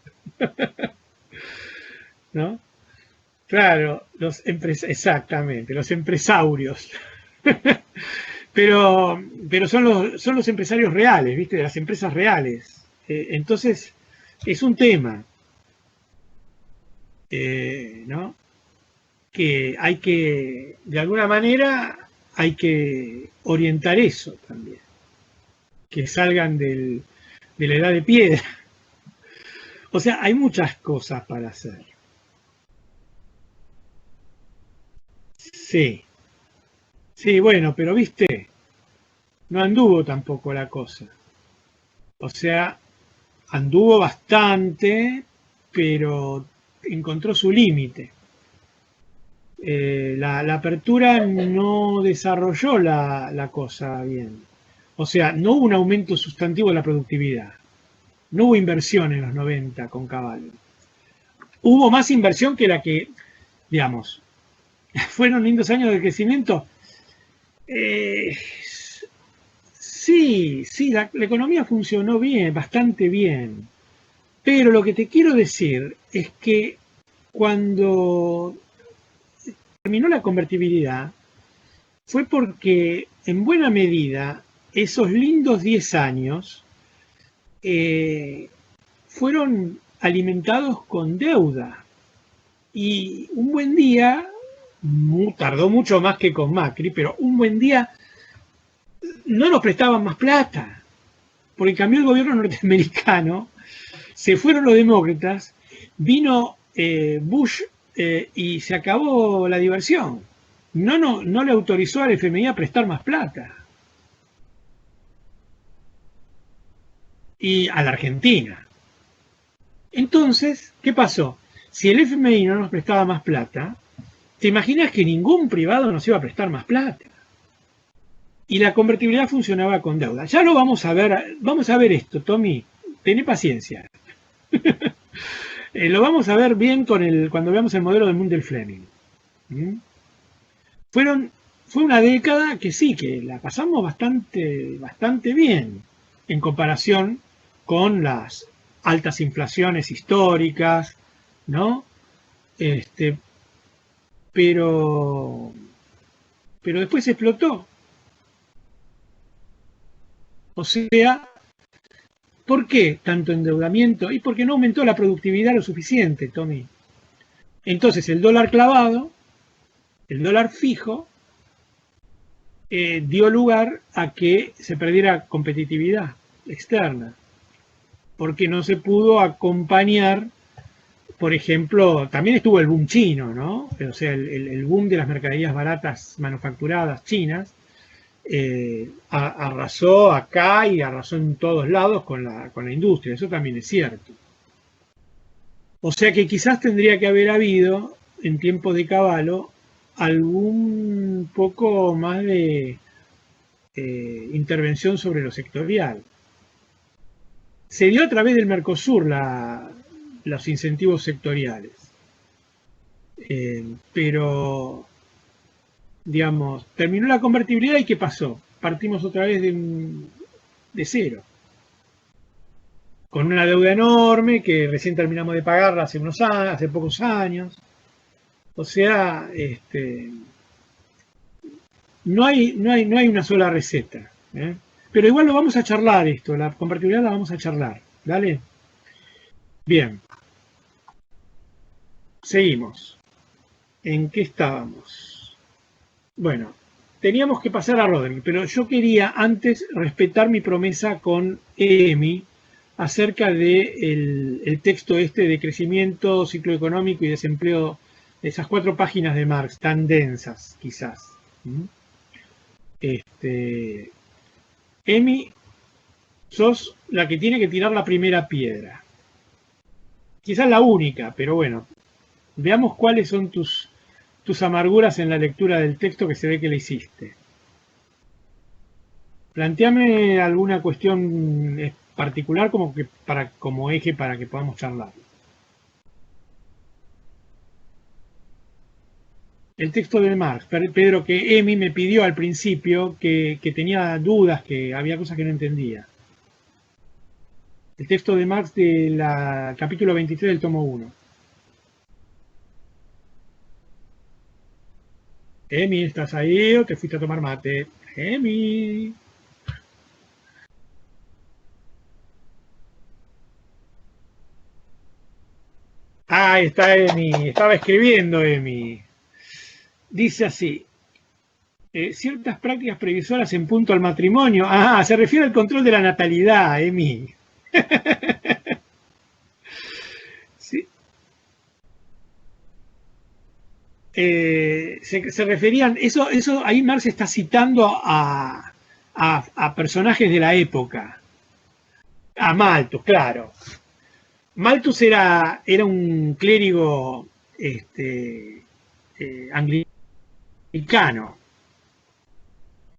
¿no? Claro, exactamente, los empresarios. pero son los empresarios reales, ¿viste? De las empresas reales. Entonces, es un tema, ¿no? Que hay que, de alguna manera, hay que orientar eso también. Que salgan de la edad de piedra. O sea, hay muchas cosas para hacer. Sí, sí, bueno, pero viste, no anduvo tampoco la cosa. O sea, anduvo bastante, pero encontró su límite. La apertura no desarrolló la cosa bien. O sea, no hubo un aumento sustantivo de la productividad. No hubo inversión en los 90 con Caballo. Hubo más inversión que la que, digamos, fueron lindos años de crecimiento. Sí, la economía funcionó bien, bastante bien. Pero lo que te quiero decir es que cuando terminó la convertibilidad fue porque en buena medida esos lindos 10 años fueron alimentados con deuda. Y un buen día, tardó mucho más que con Macri, pero un buen día no nos prestaban más plata, porque cambió el gobierno norteamericano, se fueron los demócratas, vino Bush y se acabó la diversión. No le autorizó al FMI a prestar más plata. Y a la Argentina. Entonces, ¿qué pasó? Si el FMI no nos prestaba más plata, ¿te imaginas que ningún privado nos iba a prestar más plata? Y la convertibilidad funcionaba con deuda. Ya lo vamos a ver esto, Tommy, tené paciencia. Lo vamos a ver bien cuando veamos el modelo de Mundell-Fleming. Fue una década que sí, que la pasamos bastante bien en comparación con las altas inflaciones históricas, ¿no? Pero después explotó. O sea, ¿por qué tanto endeudamiento? Y porque no aumentó la productividad lo suficiente, Tommy. Entonces el dólar clavado, el dólar fijo, dio lugar a que se perdiera competitividad externa, porque no se pudo acompañar, por ejemplo, también estuvo el boom chino, ¿no? O sea, el boom de las mercaderías baratas manufacturadas chinas, arrasó acá y arrasó en todos lados con la industria, eso también es cierto. O sea que quizás tendría que haber habido, en tiempos de Cavallo, algún poco más de intervención sobre lo sectorial. Se dio a través del Mercosur los incentivos sectoriales, pero, digamos, terminó la convertibilidad y ¿qué pasó? Partimos otra vez de cero, con una deuda enorme que recién terminamos de pagarla hace pocos años. O sea, no hay una sola receta, ¿eh? Pero igual lo vamos a charlar esto, la convertibilidad la vamos a charlar. ¿Dale? Bien. Seguimos. ¿En qué estábamos? Bueno, teníamos que pasar a Roderick, pero yo quería antes respetar mi promesa con Emi acerca de el texto este de crecimiento, ciclo económico y desempleo, esas 4 páginas de Marx, tan densas quizás. Emi, sos la que tiene que tirar la primera piedra. Quizás la única, pero bueno, veamos cuáles son tus amarguras en la lectura del texto que se ve que le hiciste. Plantéame alguna cuestión particular como eje para que podamos charlar. El texto de Marx, Pedro, que Emi me pidió al principio que tenía dudas, que había cosas que no entendía. El texto de Marx del capítulo 23 del tomo 1. Emi, ¿estás ahí o te fuiste a tomar mate? Emi. Ah, está Emi. Estaba escribiendo Emi. Dice así. Ciertas prácticas previsoras en punto al matrimonio. Ah, se refiere al control de la natalidad, Emi. Sí. Se referían, eso ahí Marx está citando a personajes de la época. A Malthus, claro. Malthus era un clérigo anglicano,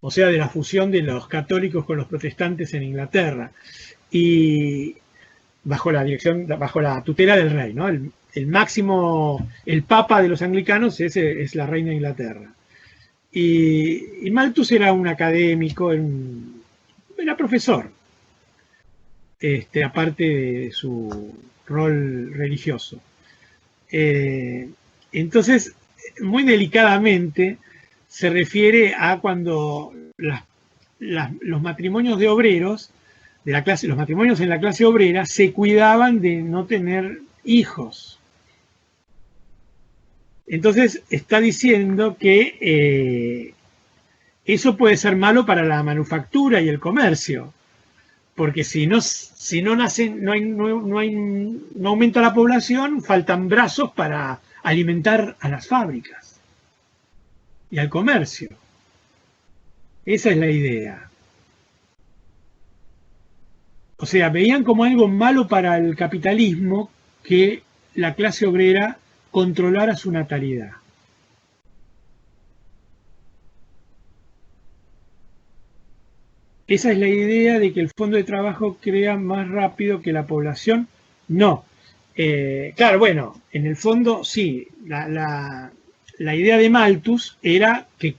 o sea, de la fusión de los católicos con los protestantes en Inglaterra, y bajo la tutela del rey, ¿no? El máximo, el papa de los anglicanos es la reina de Inglaterra. Y Malthus era un académico, era profesor, aparte de su rol religioso. Entonces, muy delicadamente, se refiere a cuando los matrimonios de obreros, los matrimonios en la clase obrera, se cuidaban de no tener hijos. Entonces está diciendo que eso puede ser malo para la manufactura y el comercio, porque si no nacen, no aumenta la población, faltan brazos para alimentar a las fábricas y al comercio. Esa es la idea. O sea, veían como algo malo para el capitalismo que la clase obrera controlara su natalidad. Esa es la idea de que el fondo de trabajo crea más rápido que la población. No. Claro, bueno, en el fondo sí, la idea de Malthus era que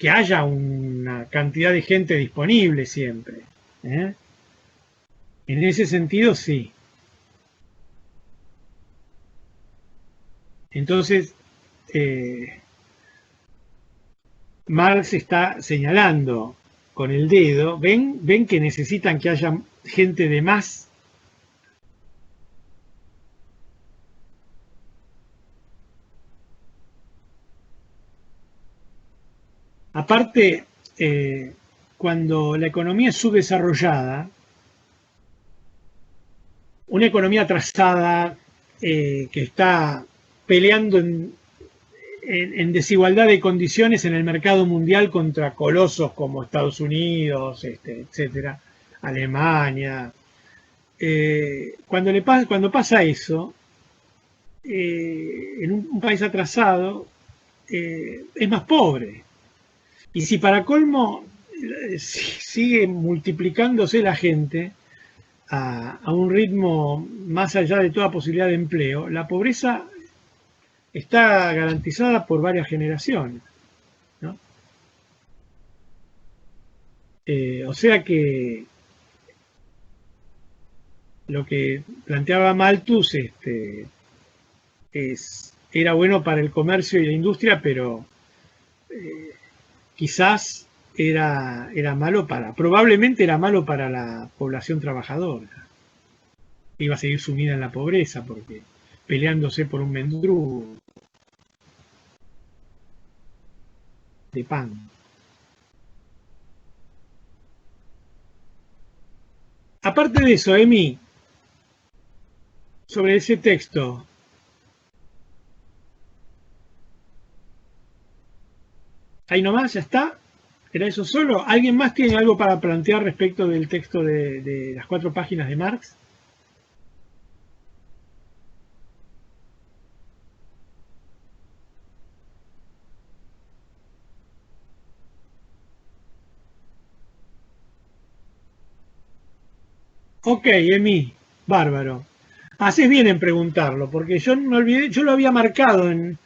haya una cantidad de gente disponible siempre. En ese sentido, sí. Entonces, Marx está señalando con el dedo, ven que necesitan que haya gente de más. Aparte, cuando la economía es subdesarrollada, una economía atrasada que está peleando en desigualdad de condiciones en el mercado mundial contra colosos como Estados Unidos, etcétera, Alemania. Cuando pasa eso, en un país atrasado, es más pobre. Y si para colmo sigue multiplicándose la gente a un ritmo más allá de toda posibilidad de empleo, la pobreza está garantizada por varias generaciones, ¿no? O sea que lo que planteaba Malthus era bueno para el comercio y la industria, pero quizás probablemente era malo para la población trabajadora. Iba a seguir sumida en la pobreza porque peleándose por un mendrugo de pan. Aparte de eso, Emi, sobre ese texto, ahí nomás, ya está. ¿Era eso solo? ¿Alguien más tiene algo para plantear respecto del texto de las 4 páginas de Marx? Ok, Emi, bárbaro. Haces bien en preguntarlo, porque yo me olvidé, yo lo había marcado en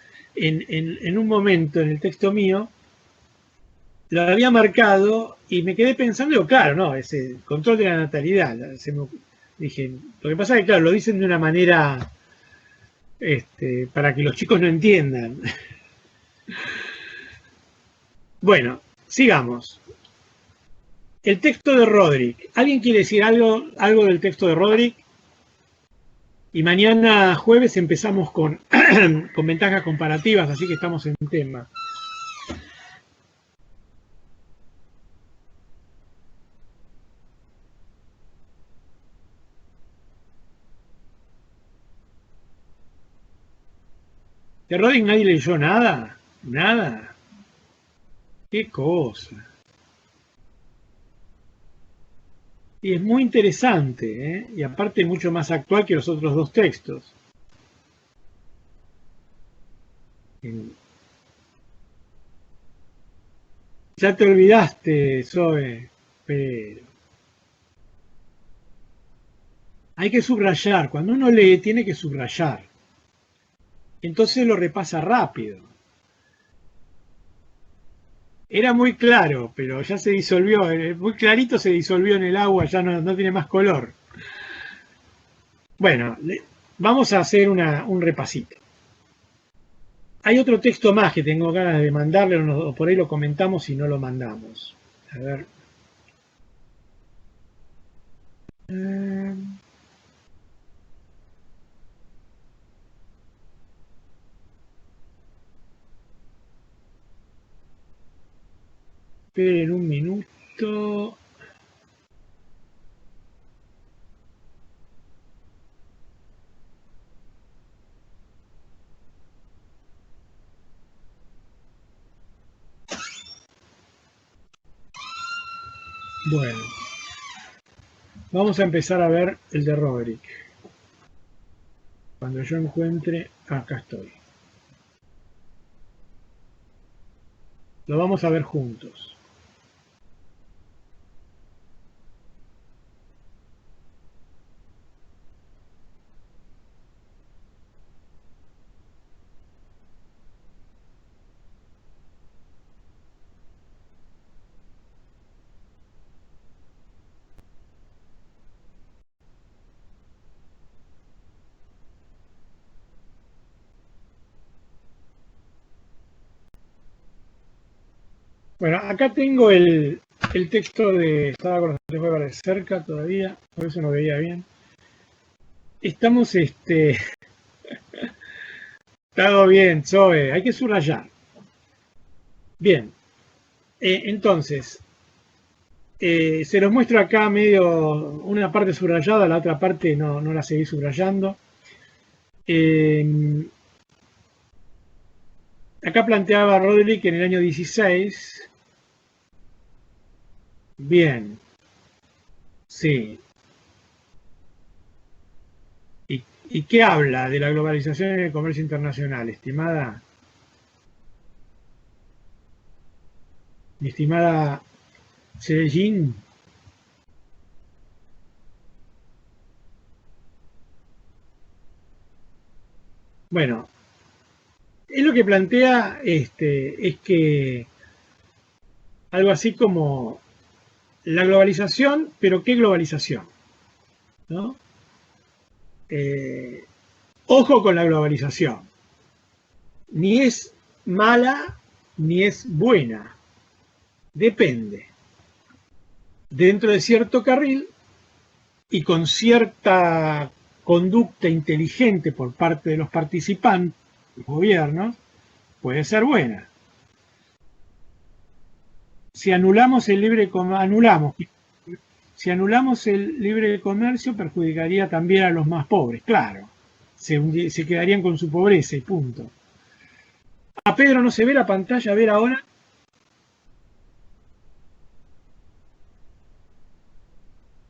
un momento en el texto mío, lo había marcado y me quedé pensando, digo, claro, no, ese control de la natalidad. Dije, lo que pasa es que, claro, lo dicen de una manera para que los chicos no entiendan. Bueno, sigamos. El texto de Roderick. ¿Alguien quiere decir algo del texto de Roderick? Y mañana jueves empezamos con, con ventajas comparativas, así que estamos en tema. ¿De Roderick nadie leyó nada? Nada. Qué cosa. Y es muy interesante, ¿eh? Y aparte mucho más actual que los otros 2 textos. Ya te olvidaste, Zoe, pero hay que subrayar. Cuando uno lee, tiene que subrayar. Entonces lo repasa rápido. Era muy claro, pero ya se disolvió. Muy clarito se disolvió en el agua, ya no tiene más color. Bueno, vamos a hacer un repasito. Hay otro texto más que tengo ganas de mandarle, o por ahí lo comentamos y no lo mandamos. A ver. Esperen un minuto. Bueno, vamos a empezar a ver el de Roderick. Cuando yo encuentre, acá estoy. Lo vamos a ver juntos. Bueno, acá tengo el texto de... Estaba con los anteojos de cerca todavía, por eso no veía bien. Estamos, Todo bien, Zoe, hay que subrayar. Bien, entonces, se los muestro acá medio, una parte subrayada, la otra parte no la seguí subrayando. Acá planteaba Roderick en el año 16. Bien, sí. ¿Y qué habla de la globalización en el comercio internacional, estimada? Mi estimada Cellín. Bueno, es lo que plantea es que algo así como la globalización, pero ¿qué globalización? ¿No? Ojo con la globalización. Ni es mala ni es buena. Depende. Dentro de cierto carril y con cierta conducta inteligente por parte de los participantes, los gobiernos, puede ser buena. Si anulamos el libre comercio, Si anulamos el libre comercio, perjudicaría también a los más pobres, claro. Se quedarían con su pobreza y punto. A Pedro no se ve la pantalla, a ver ahora.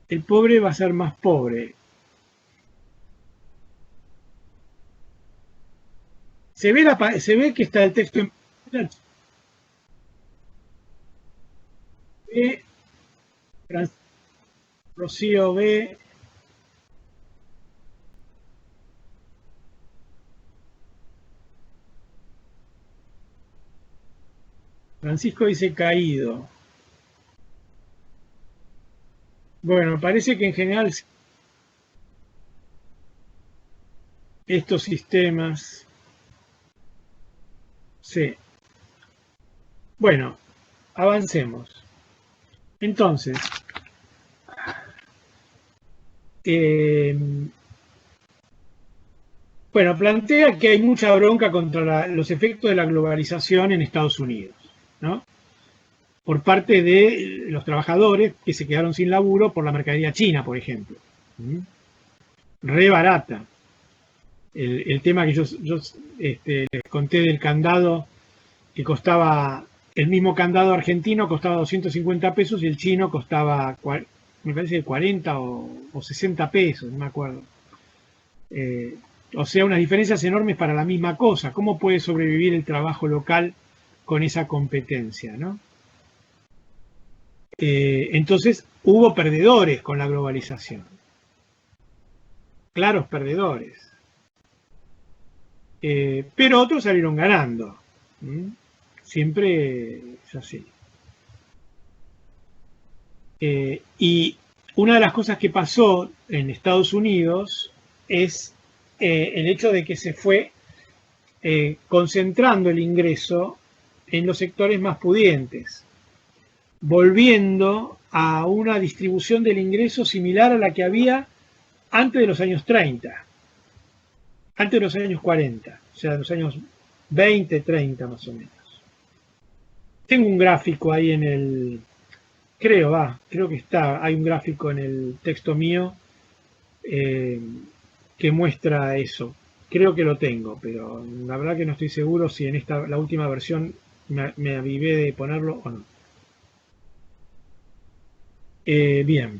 El pobre va a ser más pobre. Se ve que está el texto en B, Rocío B. Francisco dice caído. Bueno, parece que en general estos sistemas, sí. Bueno, avancemos. Entonces, bueno, plantea que hay mucha bronca contra los efectos de la globalización en Estados Unidos, ¿no? Por parte de los trabajadores que se quedaron sin laburo por la mercadería china, por ejemplo. Re barata. El tema que yo les conté del candado, que costaba, el mismo candado argentino costaba 250 pesos y el chino costaba, me parece, 40 o 60 pesos, no me acuerdo. O sea, unas diferencias enormes para la misma cosa. ¿Cómo puede sobrevivir el trabajo local con esa competencia, ¿no? Entonces hubo perdedores con la globalización, claros perdedores, pero otros salieron ganando. Siempre es así. Y una de las cosas que pasó en Estados Unidos es el hecho de que se fue concentrando el ingreso en los sectores más pudientes, volviendo a una distribución del ingreso similar a la que había antes de los años 30, antes de los años 40, o sea, de los años 20, 30 más o menos. Tengo un gráfico ahí en el, creo que está, hay un gráfico en el texto mío que muestra eso. Creo que lo tengo, pero la verdad que no estoy seguro si en la última versión me avivé de ponerlo o no. Bien.